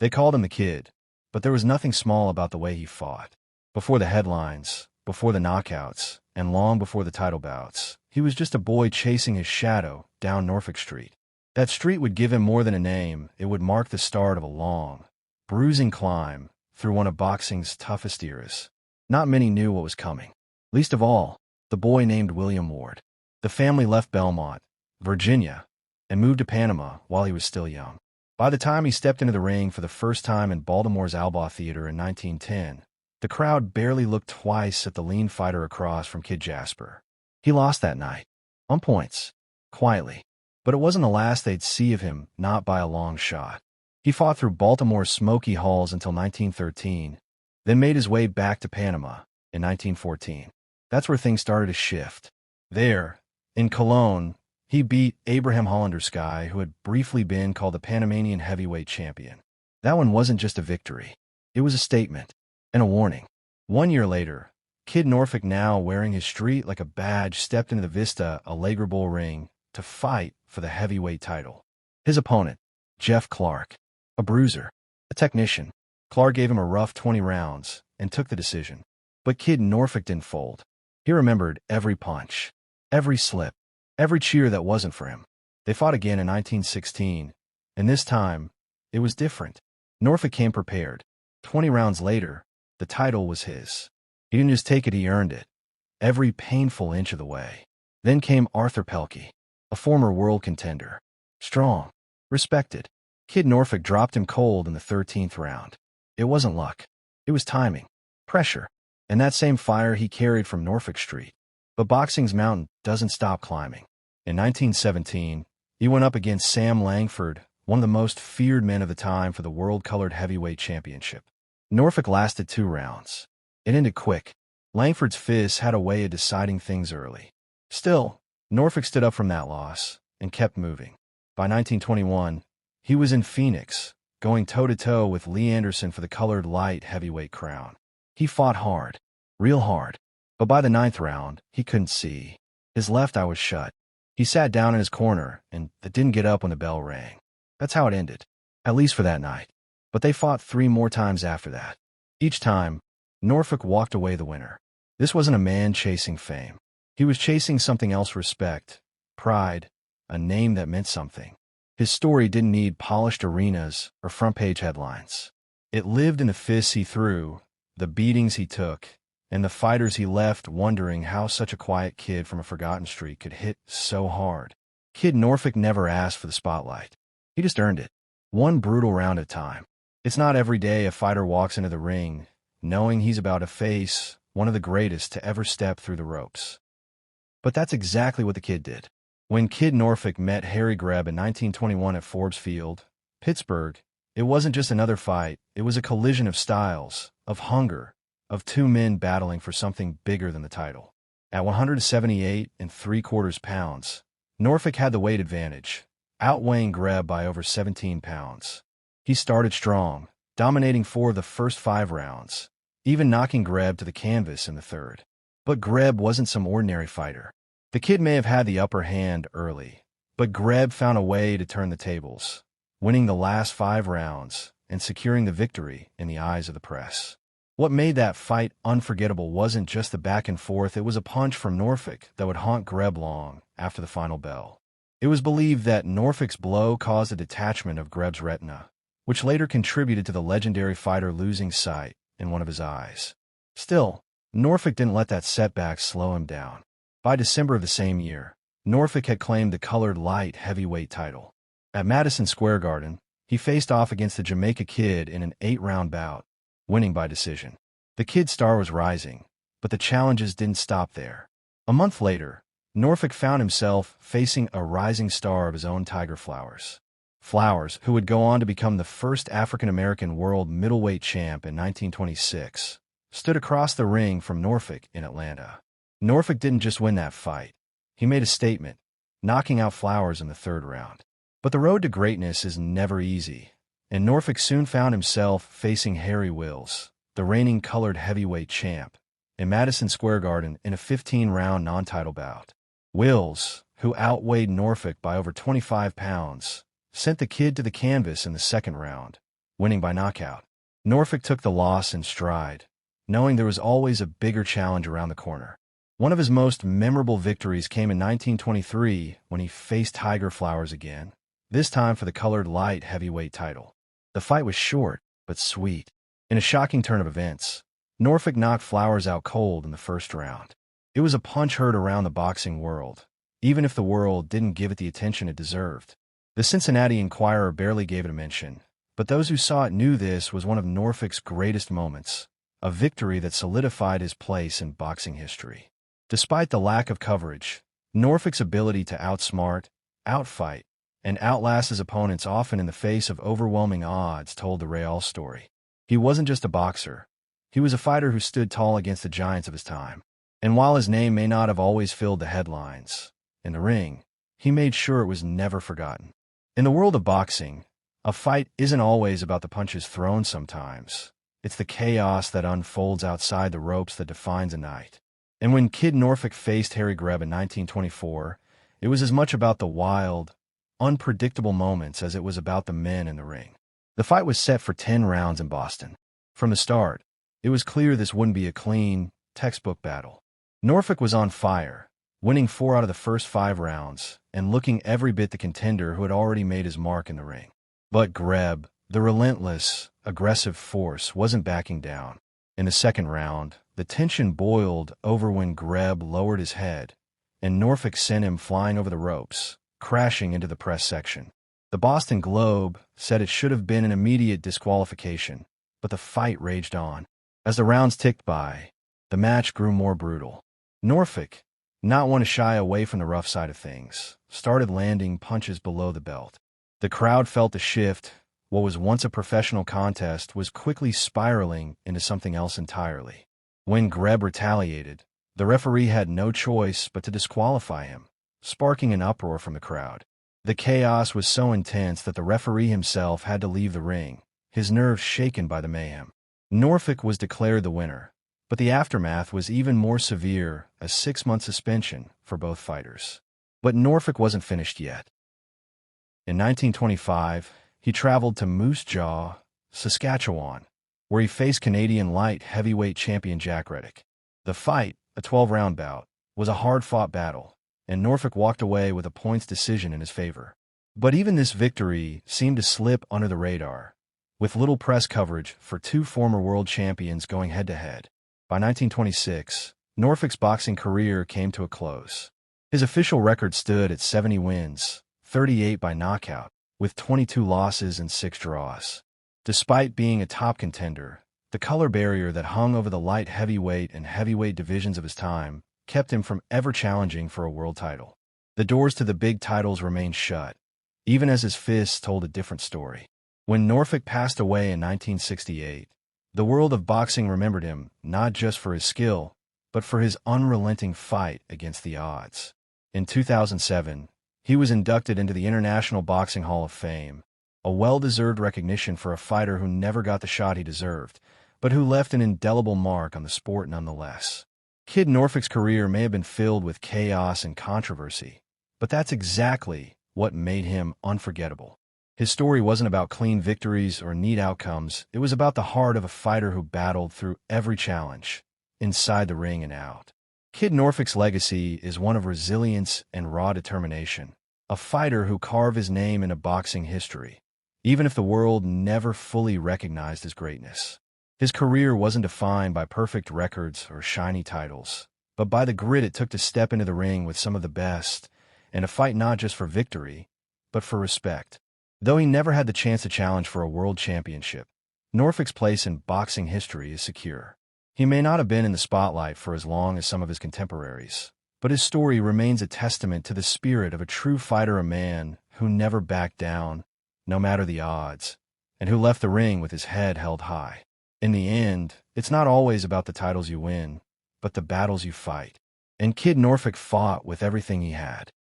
They called him the Kid, but there was nothing small about the way he fought. Before the headlines, before the knockouts, and long before the title bouts, he was just a boy chasing his shadow down Norfolk Street. That street would give him more than a name. It would mark the start of a long, bruising climb through one of boxing's toughest eras. Not many knew what was coming. Least of all, the boy named William Ward. The family left Belmont, Virginia, and moved to Panama while he was still young. By the time he stepped into the ring for the first time in Baltimore's Alba Theater in 1910, the crowd barely looked twice at the lean fighter across from Kid Jasper. He lost that night, on points, quietly. But it wasn't the last they'd see of him, not by a long shot. He fought through Baltimore's smoky halls until 1913, then made his way back to Panama in 1914. That's where things started to shift. There, in Cologne, he beat Abraham Hollanderski, who had briefly been called the Panamanian heavyweight champion. That one wasn't just a victory. It was a statement and a warning. 1 year later, Kid Norfolk, now wearing his street like a badge, stepped into the Vista Alegre Bull ring to fight for the heavyweight title. His opponent, Jeff Clark, a bruiser, a technician. Clark gave him a rough 20 rounds and took the decision. But Kid Norfolk didn't fold. He remembered every punch, every slip, every cheer that wasn't for him. They fought again in 1916, and this time, it was different. Norfolk came prepared. 20 rounds later, the title was his. He didn't just take it, he earned it, every painful inch of the way. Then came Arthur Pelkey, a former world contender. Strong, respected. Kid Norfolk dropped him cold in the 13th round. It wasn't luck. It was timing, pressure, and that same fire he carried from Norfolk Street. But boxing's mountain doesn't stop climbing. In 1917, he went up against Sam Langford, one of the most feared men of the time, for the world-colored heavyweight championship. Norfolk lasted 2 rounds. It ended quick. Langford's fists had a way of deciding things early. Still, Norfolk stood up from that loss and kept moving. By 1921, he was in Phoenix, going toe-to-toe with Lee Anderson for the colored light heavyweight crown. He fought hard, real hard. But by the 9th round, he couldn't see. His left eye was shut. He sat down in his corner and didn't get up when the bell rang. That's how it ended, at least for that night. But they fought 3 more times after that. Each time, Norfolk walked away the winner. This wasn't a man chasing fame. He was chasing something else: respect, pride, a name that meant something. His story didn't need polished arenas or front-page headlines. It lived in the fists he threw, the beatings he took, and the fighters he left wondering how such a quiet kid from a forgotten street could hit so hard. Kid Norfolk never asked for the spotlight. He just earned it, one brutal round at a time. It's not every day a fighter walks into the ring knowing he's about to face one of the greatest to ever step through the ropes. But that's exactly what the kid did. When Kid Norfolk met Harry Greb in 1921 at Forbes Field, Pittsburgh, it wasn't just another fight. It was a collision of styles, of hunger, of 2 men battling for something bigger than the title. At 178 3/4 pounds, Norfolk had the weight advantage, outweighing Greb by over 17 pounds. He started strong, dominating 4 of the first 5 rounds, even knocking Greb to the canvas in the 3rd. But Greb wasn't some ordinary fighter. The kid may have had the upper hand early, but Greb found a way to turn the tables, winning the last 5 rounds and securing the victory in the eyes of the press. What made that fight unforgettable wasn't just the back and forth. It was a punch from Norfolk that would haunt Greb long after the final bell. It was believed that Norfolk's blow caused a detachment of Greb's retina, which later contributed to the legendary fighter losing sight in one of his eyes. Still, Norfolk didn't let that setback slow him down. By December of the same year, Norfolk had claimed the colored light heavyweight title. At Madison Square Garden, he faced off against the Jamaica Kid in an 8-round bout, winning by decision. The Kid's star was rising, but the challenges didn't stop there. A month later, Norfolk found himself facing a rising star of his own, Tiger Flowers. Flowers, who would go on to become the first African-American world middleweight champ in 1926, stood across the ring from Norfolk in Atlanta. Norfolk didn't just win that fight. He made a statement, knocking out Flowers in the 3rd round. But the road to greatness is never easy, and Norfolk soon found himself facing Harry Wills, the reigning colored heavyweight champ, in Madison Square Garden in a 15-round non-title bout. Wills, who outweighed Norfolk by over 25 pounds, sent the Kid to the canvas in the 2nd round, winning by knockout. Norfolk took the loss in stride, knowing there was always a bigger challenge around the corner. One of his most memorable victories came in 1923 when he faced Tiger Flowers again, this time for the colored light heavyweight title. The fight was short, but sweet. In a shocking turn of events, Norfolk knocked Flowers out cold in the first round. It was a punch heard around the boxing world, even if the world didn't give it the attention it deserved. The Cincinnati Enquirer barely gave it a mention, but those who saw it knew this was one of Norfolk's greatest moments, a victory that solidified his place in boxing history. Despite the lack of coverage, Norfolk's ability to outsmart, outfight, and outlast his opponents often in the face of overwhelming odds told the real story. He wasn't just a boxer. He was a fighter who stood tall against the giants of his time. And while his name may not have always filled the headlines, in the ring, he made sure it was never forgotten. In the world of boxing, a fight isn't always about the punches thrown sometimes. It's the chaos that unfolds outside the ropes that defines a night. And when Kid Norfolk faced Harry Greb in 1924, it was as much about the wild, unpredictable moments as it was about the men in the ring. The fight was set for 10 rounds in Boston. From the start, it was clear this wouldn't be a clean, textbook battle. Norfolk was on fire, winning 4 out of the first 5 rounds and looking every bit the contender who had already made his mark in the ring. But Greb, the relentless, aggressive force, wasn't backing down. In the second round, the tension boiled over when Greb lowered his head, and Norfolk sent him flying over the ropes, crashing into the press section. The Boston Globe said it should have been an immediate disqualification, but the fight raged on. As the rounds ticked by, the match grew more brutal. Norfolk, not one to shy away from the rough side of things, started landing punches below the belt. The crowd felt the shift. What was once a professional contest was quickly spiraling into something else entirely. When Greb retaliated, the referee had no choice but to disqualify him, sparking an uproar from the crowd. The chaos was so intense that the referee himself had to leave the ring, his nerves shaken by the mayhem. Norfolk was declared the winner, but the aftermath was even more severe, a 6-month suspension for both fighters. But Norfolk wasn't finished yet. In 1925, he traveled to Moose Jaw, Saskatchewan, where he faced Canadian light heavyweight champion Jack Reddick. The fight, a 12-round bout, was a hard-fought battle, and Norfolk walked away with a points decision in his favor. But even this victory seemed to slip under the radar, with little press coverage for 2 former world champions going head-to-head. By 1926, Norfolk's boxing career came to a close. His official record stood at 70 wins, 38 by knockout, with 22 losses and 6 draws. Despite being a top contender, the color barrier that hung over the light heavyweight and heavyweight divisions of his time kept him from ever challenging for a world title. The doors to the big titles remained shut, even as his fists told a different story. When Norfolk passed away in 1968, the world of boxing remembered him not just for his skill, but for his unrelenting fight against the odds. In 2007, he was inducted into the International Boxing Hall of Fame, a well-deserved recognition for a fighter who never got the shot he deserved, but who left an indelible mark on the sport nonetheless. Kid Norfolk's career may have been filled with chaos and controversy, but that's exactly what made him unforgettable. His story wasn't about clean victories or neat outcomes. It was about the heart of a fighter who battled through every challenge, inside the ring and out. Kid Norfolk's legacy is one of resilience and raw determination, a fighter who carved his name into boxing history, even if the world never fully recognized his greatness. His career wasn't defined by perfect records or shiny titles, but by the grit it took to step into the ring with some of the best, and to fight not just for victory, but for respect. Though he never had the chance to challenge for a world championship, Norfolk's place in boxing history is secure. He may not have been in the spotlight for as long as some of his contemporaries, but his story remains a testament to the spirit of a true fighter, a man who never backed down, no matter the odds, and who left the ring with his head held high. In the end, it's not always about the titles you win, but the battles you fight. And Kid Norfolk fought with everything he had.